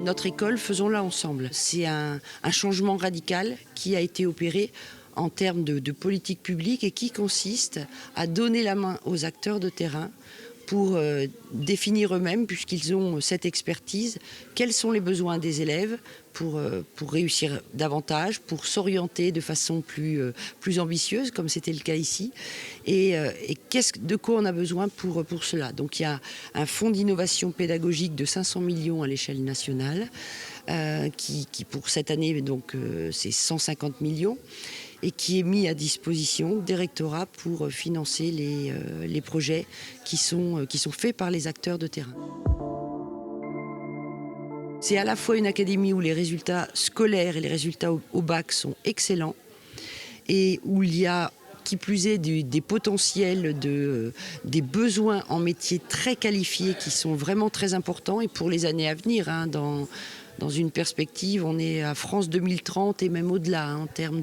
Notre école, faisons-la ensemble. C'est un changement radical qui a été opéré en termes de politique publique et qui consiste à donner la main aux acteurs de terrain pour définir eux-mêmes, puisqu'ils ont cette expertise, quels sont les besoins des élèves pour réussir davantage, pour s'orienter de façon plus ambitieuse, comme c'était le cas ici, et de quoi on a besoin pour cela. Donc il y a un fonds d'innovation pédagogique de 500 millions à l'échelle nationale, qui pour cette année, donc c'est 150 millions, et qui est mis à disposition des rectorats pour financer les projets qui sont faits par les acteurs de terrain. C'est à la fois une académie où les résultats scolaires et les résultats au bac sont excellents et où il y a, qui plus est, des potentiels, des besoins en métiers très qualifiés qui sont vraiment très importants et pour les années à venir, dans une perspective, on est à France 2030 et même au-delà en termes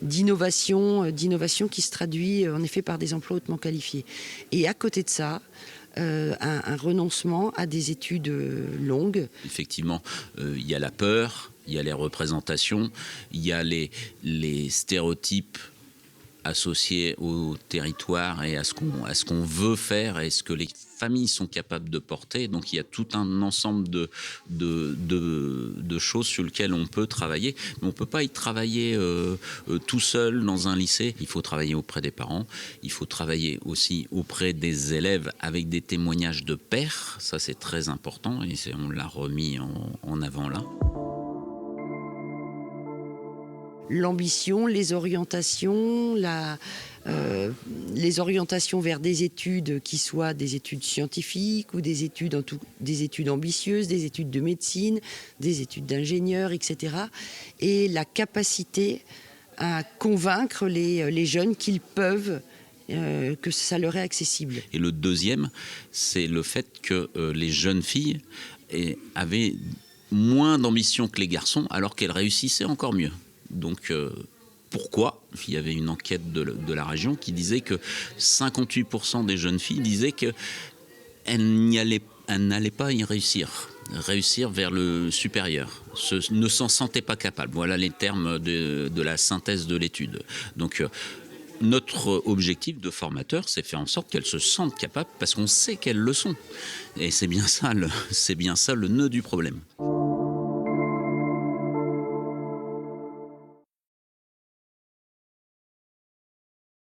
d'innovation qui se traduit en effet par des emplois hautement qualifiés. Et à côté de ça, un renoncement à des études longues. Effectivement, il y a la peur, il y a les représentations, il y a les stéréotypes associés au territoire et à ce qu'on veut faire et ce que les familles sont capables de porter. Donc il y a tout un ensemble de choses sur lesquelles on peut travailler. Mais on ne peut pas y travailler tout seul dans un lycée. Il faut travailler auprès des parents. Il faut travailler aussi auprès des élèves avec des témoignages de pairs. Ça, c'est très important et on l'a remis en avant là. L'ambition, les orientations, les orientations vers des études qui soient des études scientifiques ou des études ambitieuses, des études de médecine, des études d'ingénieur, etc. Et la capacité à convaincre les jeunes qu'ils peuvent, que ça leur est accessible. Et le deuxième, c'est le fait que les jeunes filles avaient moins d'ambition que les garçons alors qu'elles réussissaient encore mieux. Donc, pourquoi ? Il y avait une enquête de la région qui disait que 58% des jeunes filles disaient qu'elles n'allaient pas y réussir vers le supérieur, ne s'en sentaient pas capables. Voilà les termes de la synthèse de l'étude. Donc, notre objectif de formateur, c'est faire en sorte qu'elles se sentent capables parce qu'on sait qu'elles le sont. Et c'est bien ça le nœud du problème.